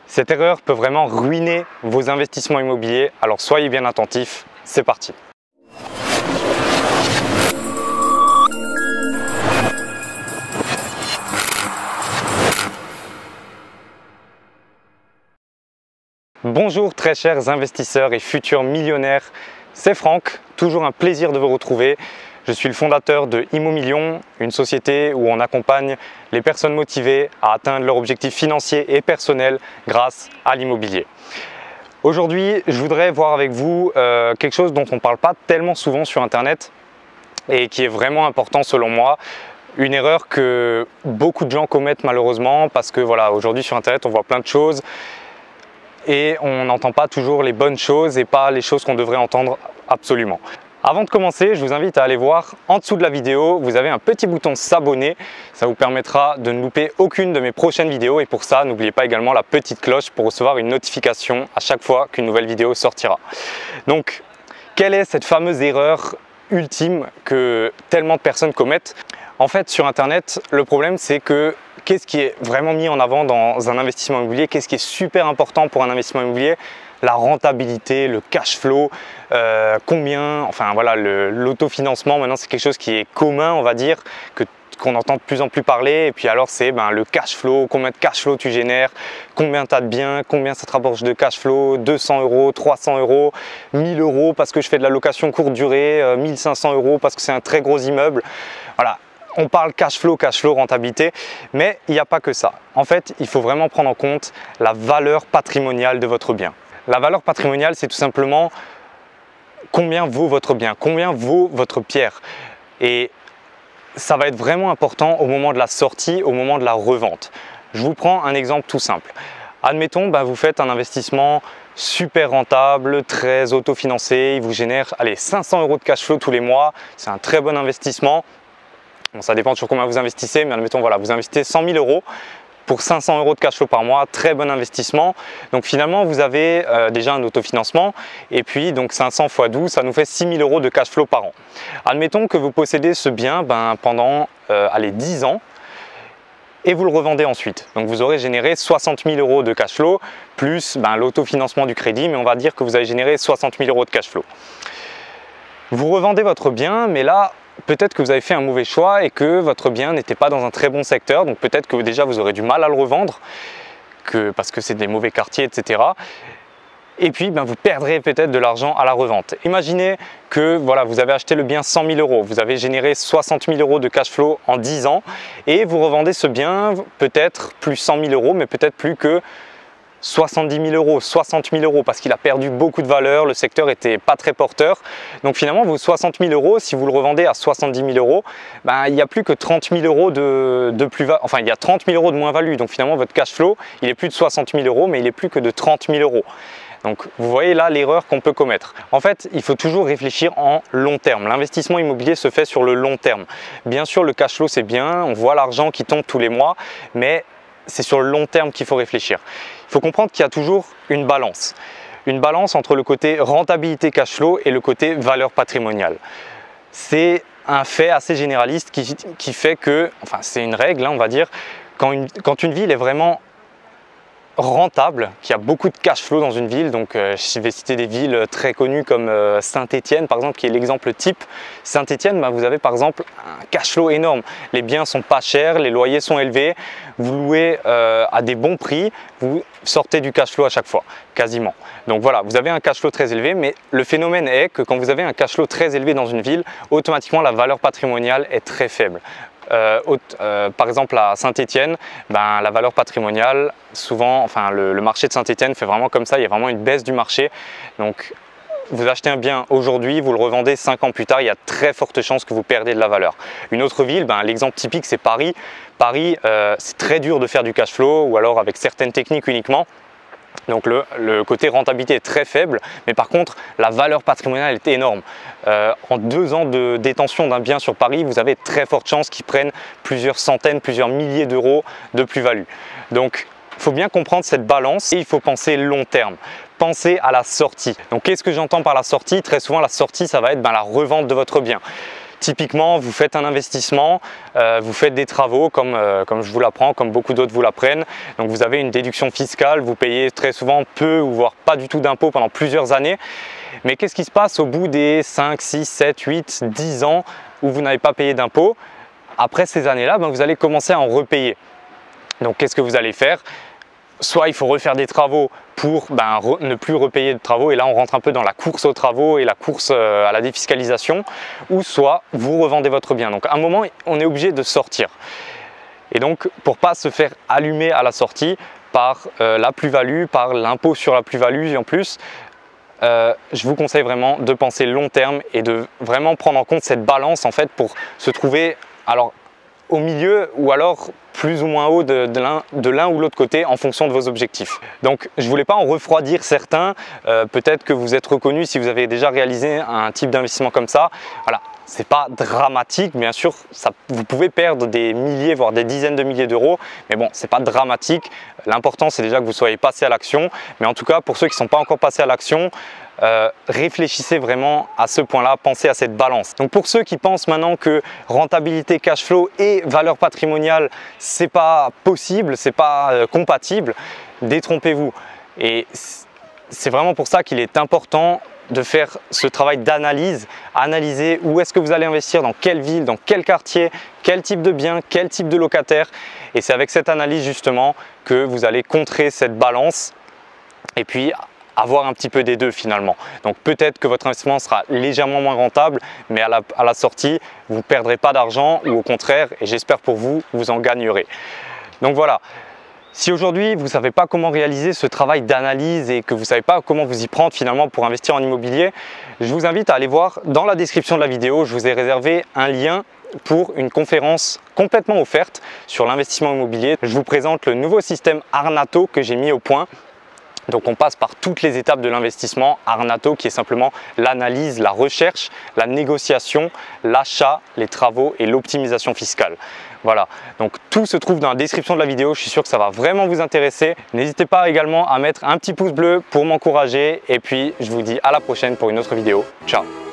Cette erreur peut vraiment ruiner vos investissements immobiliers, alors soyez bien attentifs, c'est parti. Bonjour très chers investisseurs et futurs millionnaires, c'est Franck, toujours un plaisir de vous retrouver. Je suis le fondateur de Immomillion, une société où on accompagne les personnes motivées à atteindre leurs objectifs financiers et personnels grâce à l'immobilier. Aujourd'hui, je voudrais voir avec vous quelque chose dont on ne parle pas tellement souvent sur Internet et qui est vraiment important selon moi. Une erreur que beaucoup de gens commettent malheureusement parce que voilà, aujourd'hui sur Internet on voit plein de choses et on n'entend pas toujours les bonnes choses et pas les choses qu'on devrait entendre absolument. Avant de commencer, je vous invite à aller voir en dessous de la vidéo, vous avez un petit bouton s'abonner. Ça vous permettra de ne louper aucune de mes prochaines vidéos et pour ça, n'oubliez pas également la petite cloche pour recevoir une notification à chaque fois qu'une nouvelle vidéo sortira. Donc, quelle est cette fameuse erreur ultime que tellement de personnes commettent? En fait, sur Internet, le problème c'est que qu'est-ce qui est vraiment mis en avant dans un investissement immobilier? Qu'est-ce qui est super important pour un investissement immobilier? La rentabilité, le cash flow, enfin voilà, l'autofinancement maintenant c'est quelque chose qui est commun, on va dire, qu'on entend de plus en plus parler. Et puis alors c'est le cash flow, combien de cash flow tu génères, combien tu as de biens, combien ça te rapporte de cash flow, 200 €, 300 €, 1000 € parce que je fais de la location courte durée, 1500 € parce que c'est un très gros immeuble. Voilà. On parle cash flow, rentabilité, mais il n'y a pas que ça. En fait, il faut vraiment prendre en compte la valeur patrimoniale de votre bien. La valeur patrimoniale, c'est tout simplement combien vaut votre bien, combien vaut votre pierre. Et ça va être vraiment important au moment de la sortie, au moment de la revente. Je vous prends un exemple tout simple. Admettons, vous faites un investissement super rentable, très autofinancé, il vous génère 500 € de cash flow tous les mois, c'est un très bon investissement. Bon, ça dépend sur combien vous investissez, mais admettons, voilà, vous investissez 100 000 € pour 500 € de cash flow par mois, très bon investissement. Donc finalement, vous avez déjà un autofinancement et puis donc 500 x 12, ça nous fait 6 000 € de cash flow par an. Admettons que vous possédez ce bien pendant 10 ans et vous le revendez ensuite. Donc vous aurez généré 60 000 € de cash flow plus l'autofinancement du crédit, mais on va dire que vous avez généré 60 000 € de cash flow. Vous revendez votre bien, mais là, peut-être que vous avez fait un mauvais choix et que votre bien n'était pas dans un très bon secteur, donc peut-être que déjà vous aurez du mal à le revendre parce que c'est des mauvais quartiers, etc. Et puis vous perdrez peut-être de l'argent à la revente. Imaginez que voilà, vous avez acheté le bien 100 000 €, vous avez généré 60 000 € de cash flow en 10 ans et vous revendez ce bien peut-être plus 100 000 €, mais peut-être plus que 70 000 €, 60 000 € parce qu'il a perdu beaucoup de valeur, le secteur n'était pas très porteur. Donc finalement, vos 60 000 €, si vous le revendez à 70 000 €, il n'y a plus que 30 000 € de plus-value, enfin il y a 30 000 € de moins-value. Donc finalement, votre cash flow, il est plus de 60 000 €, mais il est plus que de 30 000 €. Donc vous voyez là l'erreur qu'on peut commettre. En fait, il faut toujours réfléchir en long terme. L'investissement immobilier se fait sur le long terme. Bien sûr, le cash flow c'est bien, on voit l'argent qui tombe tous les mois, mais c'est sur le long terme qu'il faut réfléchir. Il faut comprendre qu'il y a toujours une balance. Une balance entre le côté rentabilité cash flow et le côté valeur patrimoniale. C'est un fait assez généraliste qui fait que, enfin c'est une règle, on va dire, quand une ville est vraiment rentable, qu'il y a beaucoup de cash flow dans une ville, donc je vais citer des villes très connues comme Saint-Étienne par exemple, qui est l'exemple type. Saint-Étienne, vous avez par exemple un cash flow énorme, les biens sont pas chers, les loyers sont élevés, vous louez à des bons prix, vous sortez du cash flow à chaque fois, quasiment. Donc voilà, vous avez un cash flow très élevé, mais le phénomène est que quand vous avez un cash flow très élevé dans une ville, automatiquement la valeur patrimoniale est très faible. Par exemple à Saint-Étienne, la valeur patrimoniale, souvent, enfin le marché de Saint-Étienne fait vraiment comme ça, il y a vraiment une baisse du marché. Donc vous achetez un bien aujourd'hui, vous le revendez 5 ans plus tard, il y a très forte chance que vous perdez de la valeur. Une autre ville, l'exemple typique c'est Paris. Paris, c'est très dur de faire du cash flow ou alors avec certaines techniques uniquement. Donc le côté rentabilité est très faible, mais par contre la valeur patrimoniale est énorme. En 2 ans de détention d'un bien sur Paris, vous avez très forte chance qu'ils prennent plusieurs centaines, plusieurs milliers d'euros de plus-value. Donc il faut bien comprendre cette balance et il faut penser long terme. Pensez à la sortie. Donc qu'est-ce que j'entends par la sortie? Très souvent la sortie ça va être la revente de votre bien. Typiquement, vous faites un investissement, vous faites des travaux comme je vous l'apprends, comme beaucoup d'autres vous l'apprennent. Donc vous avez une déduction fiscale, vous payez très souvent peu ou voire pas du tout d'impôts pendant plusieurs années. Mais qu'est-ce qui se passe au bout des 5, 6, 7, 8, 10 ans où vous n'avez pas payé d'impôts? Après ces années-là, vous allez commencer à en repayer. Donc qu'est-ce que vous allez faire? Soit il faut refaire des travaux pour ne plus repayer de travaux, et là on rentre un peu dans la course aux travaux et la course à la défiscalisation, ou soit vous revendez votre bien. Donc à un moment on est obligé de sortir, et donc pour pas se faire allumer à la sortie par la plus-value, par l'impôt sur la plus-value en plus, je vous conseille vraiment de penser long terme et de vraiment prendre en compte cette balance en fait pour se trouver au milieu ou alors plus ou moins haut de l'un ou l'autre côté en fonction de vos objectifs. Donc je ne voulais pas en refroidir certains, peut-être que vous êtes reconnu si vous avez déjà réalisé un type d'investissement comme ça. Voilà, c'est pas dramatique, bien sûr, vous pouvez perdre des milliers voire des dizaines de milliers d'euros, mais bon, c'est pas dramatique. L'important c'est déjà que vous soyez passé à l'action, mais en tout cas pour ceux qui ne sont pas encore passés à l'action, réfléchissez vraiment à ce point-là, pensez à cette balance. Donc pour ceux qui pensent maintenant que rentabilité, cash flow et valeur patrimoniale, c'est pas possible, c'est pas compatible, détrompez-vous. Et c'est vraiment pour ça qu'il est important de faire ce travail d'analyse, analyser où est-ce que vous allez investir, dans quelle ville, dans quel quartier, quel type de bien, quel type de locataire. Et c'est avec cette analyse justement que vous allez contrer cette balance et puis avoir un petit peu des deux finalement. Donc peut-être que votre investissement sera légèrement moins rentable, mais à la sortie, vous ne perdrez pas d'argent, ou au contraire, et j'espère pour vous, vous en gagnerez. Donc voilà. Si aujourd'hui vous ne savez pas comment réaliser ce travail d'analyse et que vous ne savez pas comment vous y prendre finalement pour investir en immobilier, je vous invite à aller voir dans la description de la vidéo. Je vous ai réservé un lien pour une conférence complètement offerte sur l'investissement immobilier. Je vous présente le nouveau système Arnato que j'ai mis au point. Donc on passe par toutes les étapes de l'investissement. Arnato qui est simplement l'analyse, la recherche, la négociation, l'achat, les travaux et l'optimisation fiscale. Voilà, donc tout se trouve dans la description de la vidéo. Je suis sûr que ça va vraiment vous intéresser. N'hésitez pas également à mettre un petit pouce bleu pour m'encourager. Et puis je vous dis à la prochaine pour une autre vidéo. Ciao!